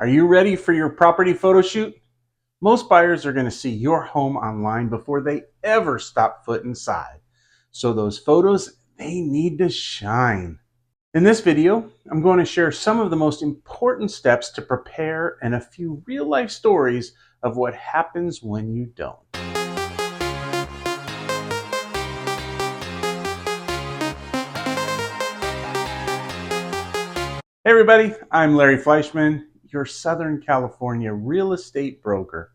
Are you ready for your property photo shoot? Most buyers are going to see your home online before they ever stop foot inside. So those photos, they need to shine. In this video, I'm going to share some of the most important steps to prepare and a few real-life stories of what happens when you don't. Hey everybody, I'm Larry Fleischman, your Southern California real estate broker.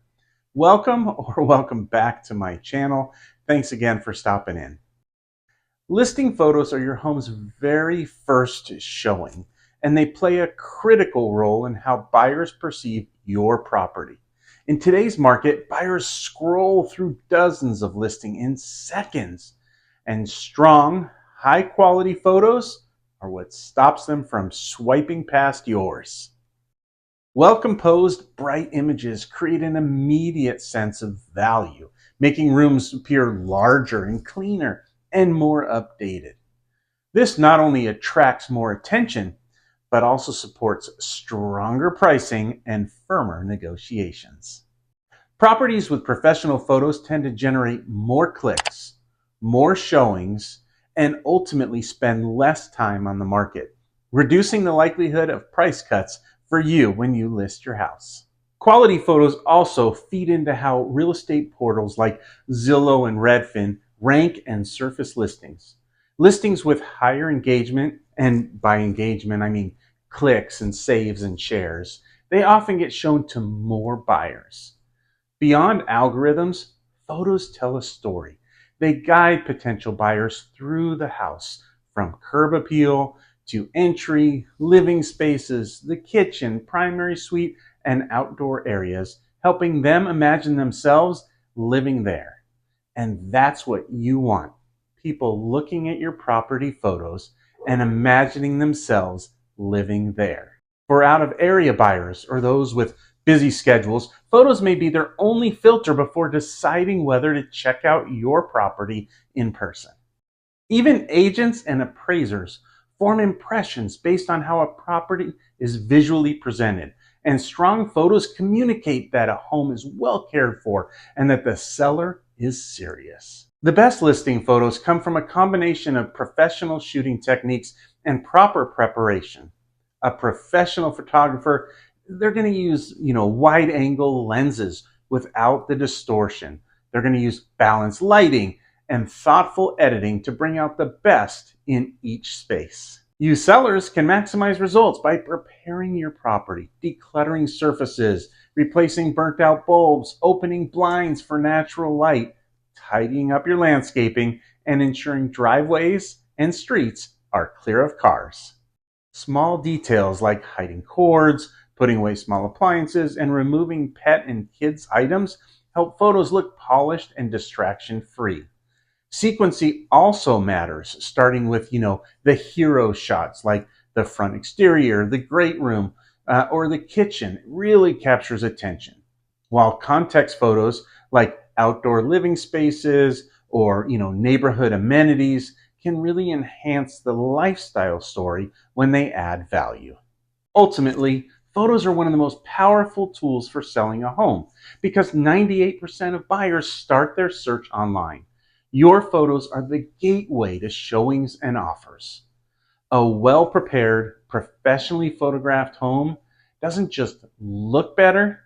Welcome or welcome back to my channel. Thanks again for stopping in. Listing photos are your home's very first showing, and they play a critical role in how buyers perceive your property. In today's market, buyers scroll through dozens of listings in seconds, and strong, high-quality photos are what stops them from swiping past yours. Well-composed, bright images create an immediate sense of value, making rooms appear larger and cleaner and more updated. This not only attracts more attention, but also supports stronger pricing and firmer negotiations. Properties with professional photos tend to generate more clicks, more showings, and ultimately spend less time on the market, reducing the likelihood of price cuts for you when you list your house. Quality photos also feed into how real estate portals like Zillow and Redfin rank and surface listings. Listings with higher engagement, and by engagement I mean clicks and saves and shares, they often get shown to more buyers. Beyond algorithms, photos tell a story. They guide potential buyers through the house, from curb appeal to entry, living spaces, the kitchen, primary suite, and outdoor areas, helping them imagine themselves living there. And that's what you want. People looking at your property photos and imagining themselves living there. For out-of-area buyers or those with busy schedules, photos may be their only filter before deciding whether to check out your property in person. Even agents and appraisers form impressions based on how a property is visually presented, and strong photos communicate that a home is well cared for and that the seller is serious. The best listing photos come from a combination of professional shooting techniques and proper preparation. A professional photographer, they're going to use, wide angle lenses without the distortion. They're going to use balanced lighting and thoughtful editing to bring out the best in each space. You sellers can maximize results by preparing your property, decluttering surfaces, replacing burnt out bulbs, opening blinds for natural light, tidying up your landscaping, and ensuring driveways and streets are clear of cars. Small details like hiding cords, putting away small appliances, and removing pet and kids items help photos look polished and distraction-free. Sequencing also matters, starting with, the hero shots like the front exterior, the great room, or the kitchen. It really captures attention. While context photos like outdoor living spaces or, neighborhood amenities can really enhance the lifestyle story when they add value. Ultimately, photos are one of the most powerful tools for selling a home because 98% of buyers start their search online. Your photos are the gateway to showings and offers. A well-prepared, professionally photographed home doesn't just look better,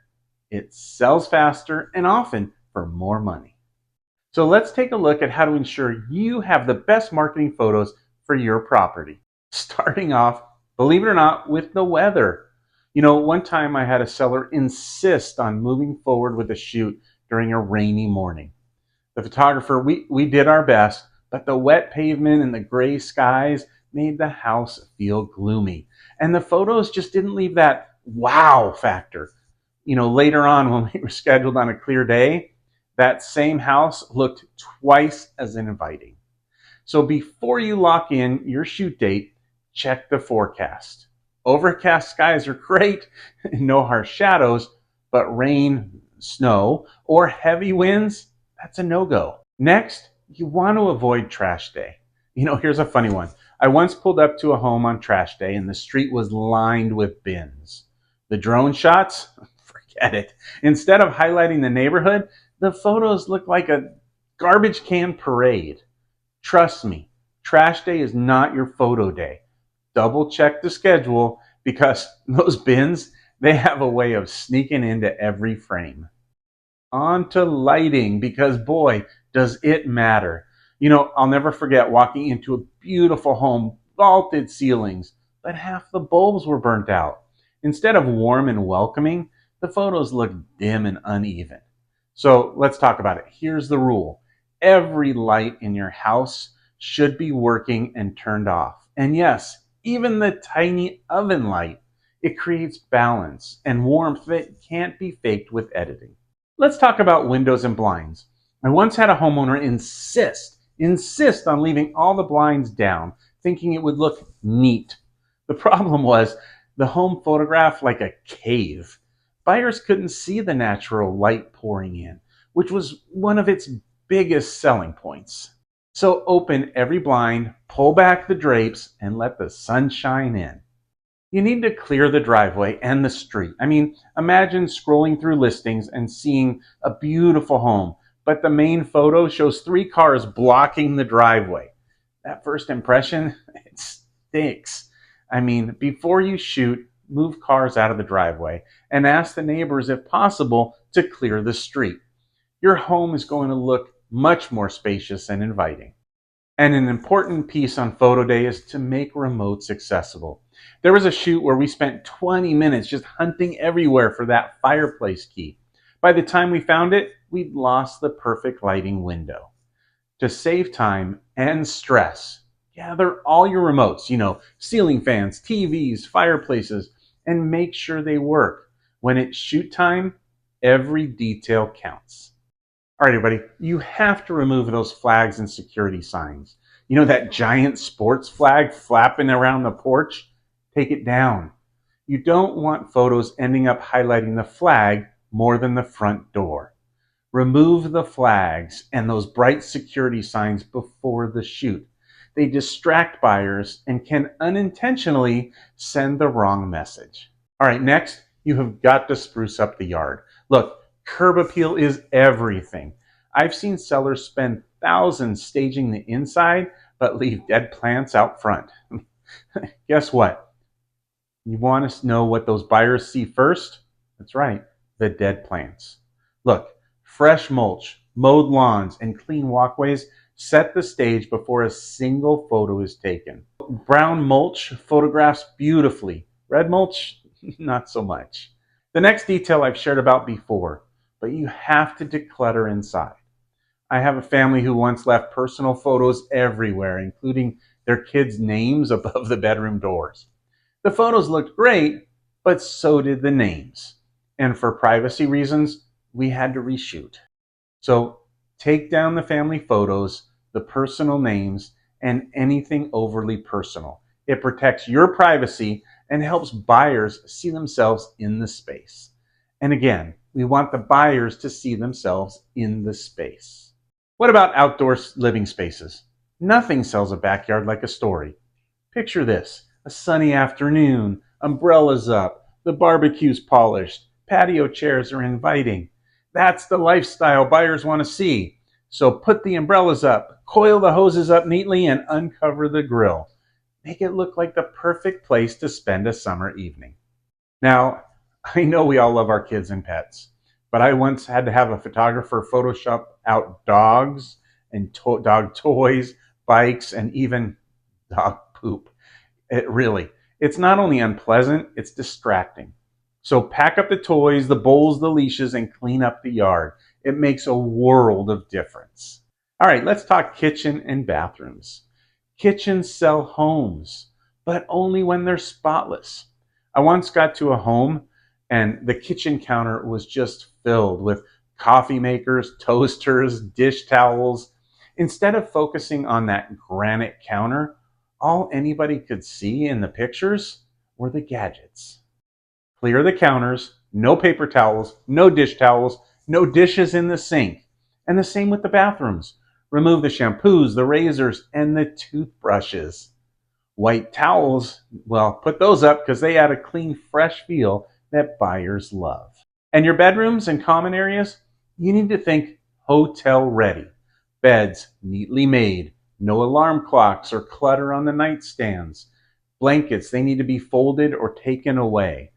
it sells faster and often for more money. So let's take a look at how to ensure you have the best marketing photos for your property. Starting off, believe it or not, with the weather. One time I had a seller insist on moving forward with a shoot during a rainy morning. The photographer, we did our best, but the wet pavement and the gray skies made the house feel gloomy. And the photos just didn't leave that wow factor. Later on when we were scheduled on a clear day, that same house looked twice as inviting. So before you lock in your shoot date, check the forecast. Overcast skies are great, no harsh shadows, but rain, snow, or heavy winds, that's a no-go. Next, you want to avoid trash day. Here's a funny one. I once pulled up to a home on trash day and the street was lined with bins. The drone shots, forget it. Instead of highlighting the neighborhood, the photos look like a garbage can parade. Trust me, trash day is not your photo day. Double check the schedule because those bins, they have a way of sneaking into every frame. On to lighting because boy, does it matter. I'll never forget walking into a beautiful home, vaulted ceilings, but half the bulbs were burnt out. Instead of warm and welcoming, the photos looked dim and uneven. So let's talk about it. Here's the rule. Every light in your house should be working and turned off. And yes, even the tiny oven light, it creates balance and warmth that can't be faked with editing. Let's talk about windows and blinds. I once had a homeowner insist on leaving all the blinds down, thinking it would look neat. The problem was the home photographed like a cave. Buyers couldn't see the natural light pouring in, which was one of its biggest selling points. So open every blind, pull back the drapes, and let the sun shine in. You need to clear the driveway and the street. Imagine scrolling through listings and seeing a beautiful home, but the main photo shows 3 cars blocking the driveway. That first impression, it stinks. Before you shoot, move cars out of the driveway and ask the neighbors if possible to clear the street. Your home is going to look much more spacious and inviting. And an important piece on photo day is to make remotes accessible. There was a shoot where we spent 20 minutes just hunting everywhere for that fireplace key. By the time we found it, we'd lost the perfect lighting window. To save time and stress, gather all your remotes, ceiling fans, TVs, fireplaces, and make sure they work. When it's shoot time, every detail counts. All right, everybody, you have to remove those flags and security signs. That giant sports flag flapping around the porch? Take it down. You don't want photos ending up highlighting the flag more than the front door. Remove the flags and those bright security signs before the shoot. They distract buyers and can unintentionally send the wrong message. All right, next, you have got to spruce up the yard. Look, curb appeal is everything. I've seen sellers spend thousands staging the inside, but leave dead plants out front. Guess what? You want to know what those buyers see first? That's right, the dead plants. Look, fresh mulch, mowed lawns, and clean walkways set the stage before a single photo is taken. Brown mulch photographs beautifully. Red mulch, not so much. The next detail I've shared about before, but you have to declutter inside. I have a family who once left personal photos everywhere, including their kids' names above the bedroom doors. The photos looked great, but so did the names. And for privacy reasons, we had to reshoot. So take down the family photos, the personal names, and anything overly personal. It protects your privacy and helps buyers see themselves in the space. And again, we want the buyers to see themselves in the space. What about outdoor living spaces? Nothing sells a backyard like a story. Picture this: a sunny afternoon, umbrellas up, the barbecue's polished, patio chairs are inviting. That's the lifestyle buyers want to see. So put the umbrellas up, coil the hoses up neatly, and uncover the grill. Make it look like the perfect place to spend a summer evening. Now, I know we all love our kids and pets, but I once had to have a photographer Photoshop out dogs and dog toys, bikes, and even dog poop. It's not only unpleasant, it's distracting. So pack up the toys, the bowls, the leashes, and clean up the yard. It makes a world of difference. All right, let's talk kitchen and bathrooms. Kitchens sell homes, but only when they're spotless. I once got to a home and the kitchen counter was just filled with coffee makers, toasters, dish towels. Instead of focusing on that granite counter, all anybody could see in the pictures were the gadgets. Clear the counters, no paper towels, no dish towels, no dishes in the sink. And the same with the bathrooms. Remove the shampoos, the razors, and the toothbrushes. White towels, well, put those up because they add a clean, fresh feel that buyers love. And your bedrooms and common areas, you need to think hotel ready. Beds neatly made, no alarm clocks or clutter on the nightstands. Blankets, they need to be folded or taken away.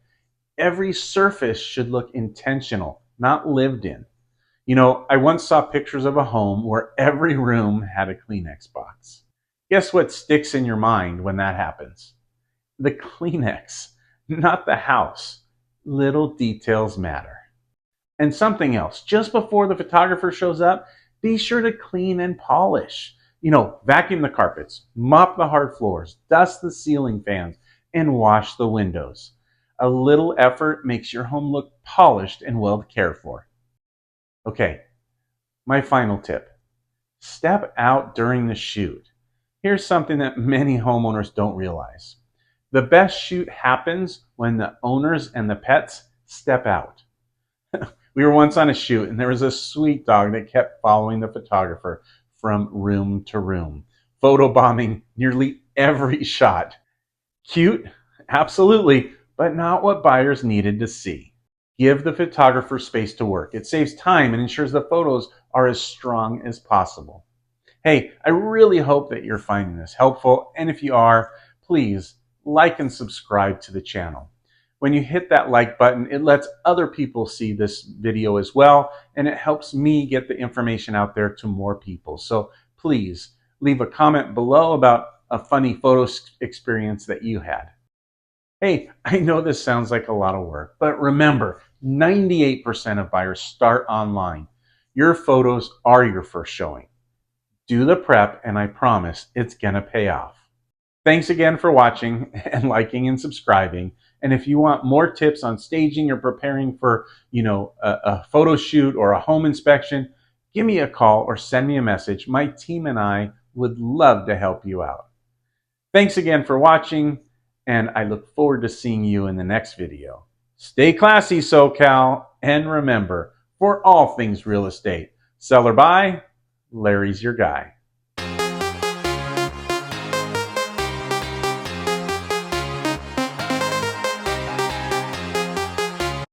Every surface should look intentional, not lived in. I once saw pictures of a home where every room had a Kleenex box. Guess what sticks in your mind when that happens? The Kleenex, not the house. Little details matter. And something else, just before the photographer shows up, be sure to clean and polish. Vacuum the carpets, mop the hard floors, dust the ceiling fans, and wash the windows. A little effort makes your home look polished and well cared for. Okay, my final tip. Step out during the shoot. Here's something that many homeowners don't realize. The best shoot happens when the owners and the pets step out. We were once on a shoot and there was a sweet dog that kept following the photographer from room to room, photobombing nearly every shot. Cute? Absolutely, but not what buyers needed to see. Give the photographer space to work. It saves time and ensures the photos are as strong as possible. Hey, I really hope that you're finding this helpful, and if you are, please like and subscribe to the channel. When you hit that like button, it lets other people see this video as well, and it helps me get the information out there to more people. So please leave a comment below about a funny photo experience that you had. Hey, I know this sounds like a lot of work, but remember, 98% of buyers start online. Your photos are your first showing. Do the prep, and I promise it's gonna pay off. Thanks again for watching and liking and subscribing. And if you want more tips on staging or preparing for, a photo shoot or a home inspection, give me a call or send me a message. My team and I would love to help you out. Thanks again for watching, and I look forward to seeing you in the next video. Stay classy, SoCal, and remember, for all things real estate, sell or buy, Larry's your guy.